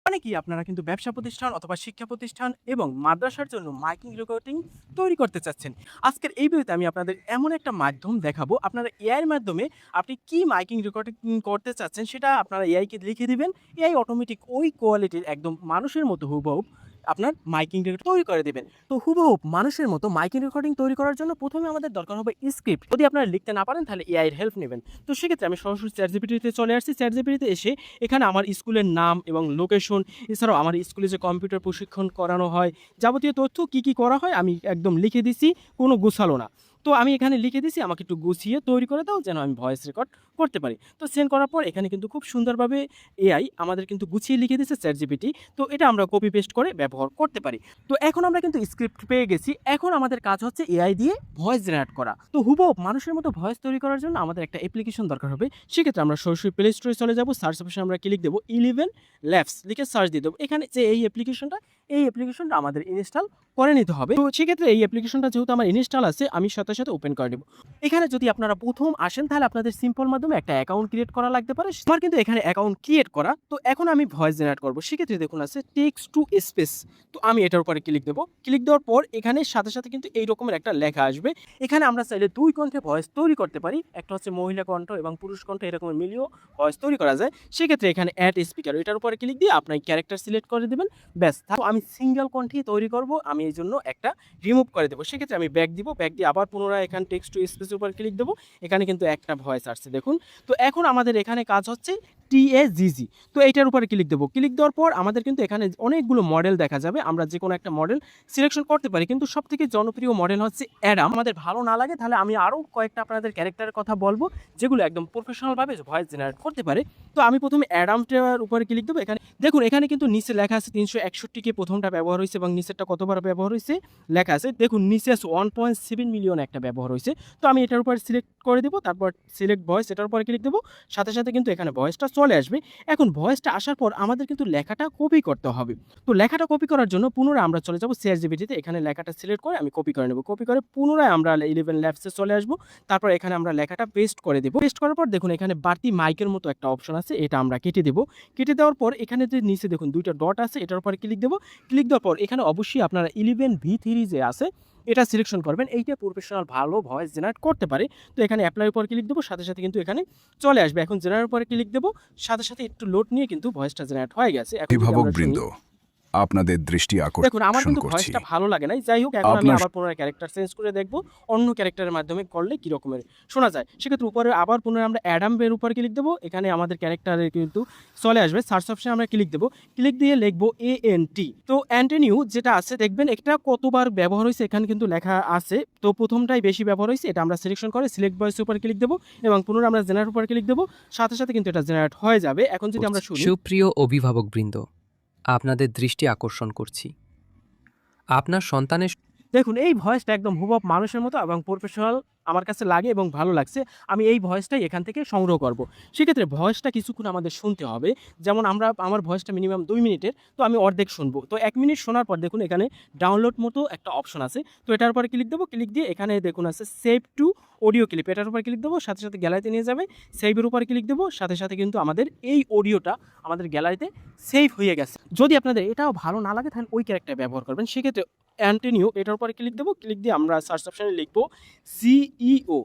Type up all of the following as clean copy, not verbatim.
অনেকেই আপনারা কিন্তু ব্যবসা প্রতিষ্ঠান অথবা শিক্ষা প্রতিষ্ঠান এবং মাদ্রাসার জন্য মাইকিং রেকর্ডিং তৈরি করতে চাচ্ছেন। আজকের এই ভিডিওতে আমি আপনাদের এমন একটা মাধ্যম দেখাবো, আপনারা এআই এর মাধ্যমে আপনি কি মাইকিং রেকর্ডিং করতে চাচ্ছেন সেটা আপনারা এআই কে লিখে দিবেন। এআই অটোমেটিক ওই কোয়ালিটির একদম মানুষের মতো হুবহু আপনার মাইকিং রেকর্ড তৈরি করে দিবেন। তো হুবহু মানুষের মতো মাইকিং রেকর্ডিং তৈরি করার জন্য প্রথমে আমাদের দরকার হবে স্ক্রিপ্ট। যদি আপনারা লিখতে না পারেন তাহলে এআই এর হেল্প নেবেন। তো সেক্ষেত্রে আমি সরাসরি চ্যাটজিপিটিতে চলে আসছি। চ্যাটজিপিটিতে এসে এখানে আমার স্কুলের নাম এবং লোকেশন, এছাড়াও আমার স্কুলে যে কম্পিউটার প্রশিক্ষণ করানো হয়, যাবতীয় তথ্য কি করা হয় আমি একদম লিখে দিছি, কোনো গোছালো না। তো আমি এখানে লিখে দিছি আমাকে একটু গুছিয়ে তৈরি করে দাও যেন আমি ভয়েস রেকর্ড করতে পারি। তো সেন্ড করার পর এখানে কিন্তু খুব সুন্দরভাবে এআই আমাদের কিন্তু গুছিয়ে লিখে দিয়েছে চ্যাটজিপিটি। তো এটা আমরা কপি পেস্ট করে ব্যবহার করতে পারি। তো এখন আমরা কিন্তু স্ক্রিপ্ট পেয়ে গেছি। এখন আমাদের কাজ হচ্ছে এআই দিয়ে ভয়েস জেনারেট করা। তো হুবহু মানুষের মতো ভয়েস তৈরি করার জন্য আমাদের একটা অ্যাপ্লিকেশন দরকার হবে। সেক্ষেত্রে আমরা সরাসরি প্লে স্টোরে চলে যাব। সার্চ অপশনে আমরা ক্লিক দেবো 11 ল্যাবস লিখে সার্চ দিয়ে দেবো। এখানে যে এই অ্যাপ্লিকেশনটা আমাদের ইনস্টল করে নিতে হবে। তো সেক্ষেত্রে এই অ্যাপ্লিকেশনটা যেহেতু আমার ইনস্টল আছে আমি সাথে ওপেন করে নেব। এখানে যদি আপনারা প্রথম আসেন তাহলে আপনাদের সিম্পল মাধ্যমে একটা অ্যাকাউন্ট ক্রিয়েট করা লাগতে পারে। আমার কিন্তু এখানে অ্যাকাউন্ট ক্রিয়েট করা। তো এখন আমি ভয়েস জেনারেট করব। সেক্ষেত্রে দেখুন আছে টেক্সট টু স্পেস। তো আমি এটার উপরে ক্লিক দেবো। ক্লিক দেওয়ার পর এখানে সাথে কিন্তু এই রকমের একটা লেখা আসবে। এখানে আমরা চাইলে দুই কণ্ঠে ভয়েস তৈরি করতে পারি। একটা হচ্ছে মহিলা কণ্ঠ এবং পুরুষ কণ্ঠ, এরকমের মিলিয়েও ভয়েস তৈরি করা যায়। সেক্ষেত্রে এখানে অ্যাড স্পিকার এটার উপরে ক্লিক দিয়ে আপনার ক্যারেক্টার সিলেক্ট করে দেবেন। ব্যাস, তো আমি সিঙ্গেল কণ্ঠেই তৈরি করব। আমি এই জন্য একটা রিমুভ করে দেবো। সেক্ষেত্রে আমি ব্যাক দিব। ব্যাক দিয়ে আবার পুনরায় এখানে টেক্সট টু স্পেসের উপর ক্লিক দেবো। এখানে কিন্তু একটা ভয়েস আসছে দেখুন। তো এখন আমাদের এখানে কাজ হচ্ছে টিএজিজি। তো এইটার উপরে ক্লিক দেবো। ক্লিক দেওয়ার পর আমাদের কিন্তু এখানে অনেকগুলো মডেল দেখা যাবে। আমরা যে কোনো একটা মডেল সিলেকশন করতে পারি, কিন্তু সবথেকে জনপ্রিয় মডেল হচ্ছে অ্যাডাম। আমাদের ভালো না লাগে তাহলে আমি আরও কয়েকটা আপনাদের ক্যারেক্টারের কথা বলবো যেগুলো একদম প্রফেশনালভাবে ভয়েস জেনারেট করতে পারে। তো আমি প্রথমে অ্যাডামটার উপরে ক্লিক দেবো। এখানে দেখুন এখানে কিন্তু নিচে লেখা আছে 361 কে প্রথমটা ব্যবহার হয়েছে এবং নিচেরটা কতবার ব্যবহার হয়েছে লেখা আছে। দেখুন নিচে আছে 1.7 মিলিয়ন একটা ব্যবহার হয়েছে। তো আমি এটার উপর সিলেক্ট করে দেবো, তারপর সিলেক্ট ভয়েস এটার উপরে ক্লিক দেবো। সাথে কিন্তু এখানে ভয়েসটা চলে আসবে। এখন ভয়েসটা আসার পর আমাদের কিন্তু লেখাটা কপি করতে হবে। তো লেখাটা কপি করার জন্য পুনরায় আমরা চলে যাবো চ্যাটজিপিটিতে। এখানে লেখাটা সিলেক্ট করে আমি কপি করে নেব। কপি করে পুনরায় আমরা 11 ল্যাবসে চলে আসবো। তারপর এখানে আমরা লেখাটা পেস্ট করে দেবো। পেস্ট করার পর দেখুন এখানে বাড়তি মাইকের মতো একটা অপশন আছে, এটা আমরা কেটে দেবো। কেটে দেওয়ার পর এখানে যে নিচে দেখুন দুইটা ডট আছে, এটার উপরে ক্লিক দেবো। ক্লিক দেওয়ার পর এখানে অবশ্যই আপনারা 11 V3 যে আছে এটা সিলেকশন করবেন। এইটা প্রফেশনাল ভালো ভয়েস জেনারেট করতে পারে। তো এখানে অ্যাপ্লাই উপর ক্লিক দেবো। সাথে কিন্তু এখানে চলে আসবে। এখন জেনারেট উপরে ক্লিক দেবো। সাথে একটু লোড নিয়ে কিন্তু ভয়েসটা জেনারেট হয়ে গেছে। এখন যদি আমরা শুনি, অভিভাবকবৃন্দ, আপনাদের দৃষ্টি দেখুন আমার আকর্ষণ কিন্তু করছি। ভয়েসটা ভালো লাগে নাই। যাই হোক এখন আমি আপনার আবার পুনরায় ক্যারেক্টার চেঞ্জ করে দেখব অন্য ক্যারেক্টারের মাধ্যমে করলে কি রকমের শোনা যায়। সেক্ষেত্রে উপরে আবার পুনরায় আমরা অ্যাডামের উপর ক্লিক দেবো। এখানে আমাদের ক্যারেক্টারে কিন্তু চলে আসবে। সার্চ অপশনে আমরা ক্লিক দেবো। ক্লিক দিয়ে লিখবো এএনটি। তো অ্যান্টনিউ যেটা আছে দেখবেন এটা কতবার ব্যবহার হয়েছে এখানে কিন্তু লেখা আছে। তো প্রথমটাই বেশি ব্যবহার হয়েছে, এটা আমরা সিলেকশন করে সিলেক্ট ভয়েসের উপর ক্লিক দেবো এবং পুনরায় আমরা জেনারেট উপর ক্লিক দেবো। সাথে কিন্তু এটা জেনারেট হয়ে যাবে। এখন যদি আমরা শুনি, সুপ্রিয় অভিভাবকবৃন্দ, আপনাদের দৃষ্টি আকর্ষণ করছি। আপনার সন্তানের দেখুন এই ভয়েসটা একদম হুবহু মানুষের মতো এবং প্রফেশনাল আমার কাছে লাগে এবং ভালো লাগছে। আমি এই ভয়েসটাই এখান থেকে সংগ্রহ করব। সেক্ষেত্রে ভয়েসটা কিছুক্ষণ আমাদের শুনতে হবে। যেমন আমার ভয়েসটা মিনিমাম 2 মিনিটের, তো আমি অর্ধেক শুনবো। তো 1 মিনিট শোনার পর দেখুন এখানে ডাউনলোড মতো একটা অপশন আছে। তো এটার উপরে ক্লিক দেবো। ক্লিক দিয়ে এখানে দেখুন আছে সেভ টু অডিও ক্লিপ, এটার উপর ক্লিক দেবো। সাথে গ্যালারিতে নিয়ে যাবে। সেভের উপরে ক্লিক দেবো। সাথে কিন্তু আমাদের এই অডিওটা আমাদের গ্যালারিতে সেভ হয়ে গেছে। যদি আপনাদের এটাও ভালো না লাগে তাহলে ওই ক্যারেক্টার ব্যবহার করবেন। সেক্ষেত্রে অ্যান্টনিউ এটার উপরে ক্লিক দেবো। ক্লিক দিয়ে আমরা সার্চ অপশনে লিখবো সিইও।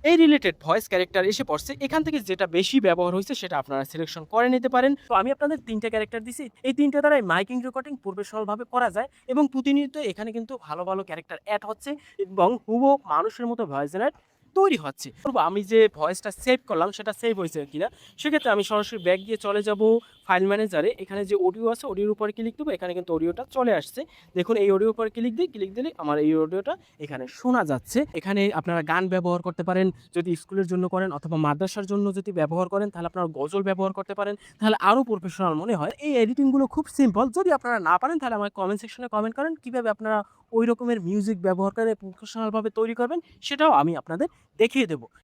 এই রিলেটেড ভয়েস ক্যারেক্টার এসে পড়ছে। এখান থেকে যেটা বেশি ব্যবহার হয়েছে সেটা আপনারা সিলেকশন করে নিতে পারেন। তো আমি আপনাদের 3টা ক্যারেক্টার দিছি। এই 3টা দ্বারাই মাইকিং রেকর্ডিং প্রফেশনালভাবে করা যায় এবং প্রতিনিয়ত এখানে কিন্তু ভালো ক্যারেক্টার অ্যাড হচ্ছে এবং হুবহু মানুষের মতো ভয়েস জেনারেট তৈরি হচ্ছে। আমি যে ভয়েসটা সেভ করলাম সেটা সেভ হয়েছে কিনা, সেক্ষেত্রে আমি সরাসরি ব্যাক দিয়ে চলে যাব ফাইল ম্যানেজারে। এখানে যে অডিও আছে অডিওর উপরে ক্লিক দেবো। এখানে কিন্তু অডিওটা চলে আসছে। দেখুন এই অডিওর উপরে ক্লিক দিলে আমার এই অডিওটা এখানে শোনা যাচ্ছে। এখানে আপনারা গান ব্যবহার করতে পারেন যদি স্কুলের জন্য করেন, অথবা মাদ্রাসার জন্য যদি ব্যবহার করেন তাহলে আপনারা গজল ব্যবহার করতে পারেন, তাহলে আরও প্রফেশনাল মনে হয়। এই এডিটিংগুলো খুব সিম্পল। যদি আপনারা না পারেন তাহলে আমার কমেন্ট সেকশনে কমেন্ট করেন কীভাবে আপনারা ওই রকমের মিউজিক ব্যবহার করে প্রফেশনালভাবে তৈরি করবেন, সেটাও আমি আপনাদের দেখিয়ে দেবো।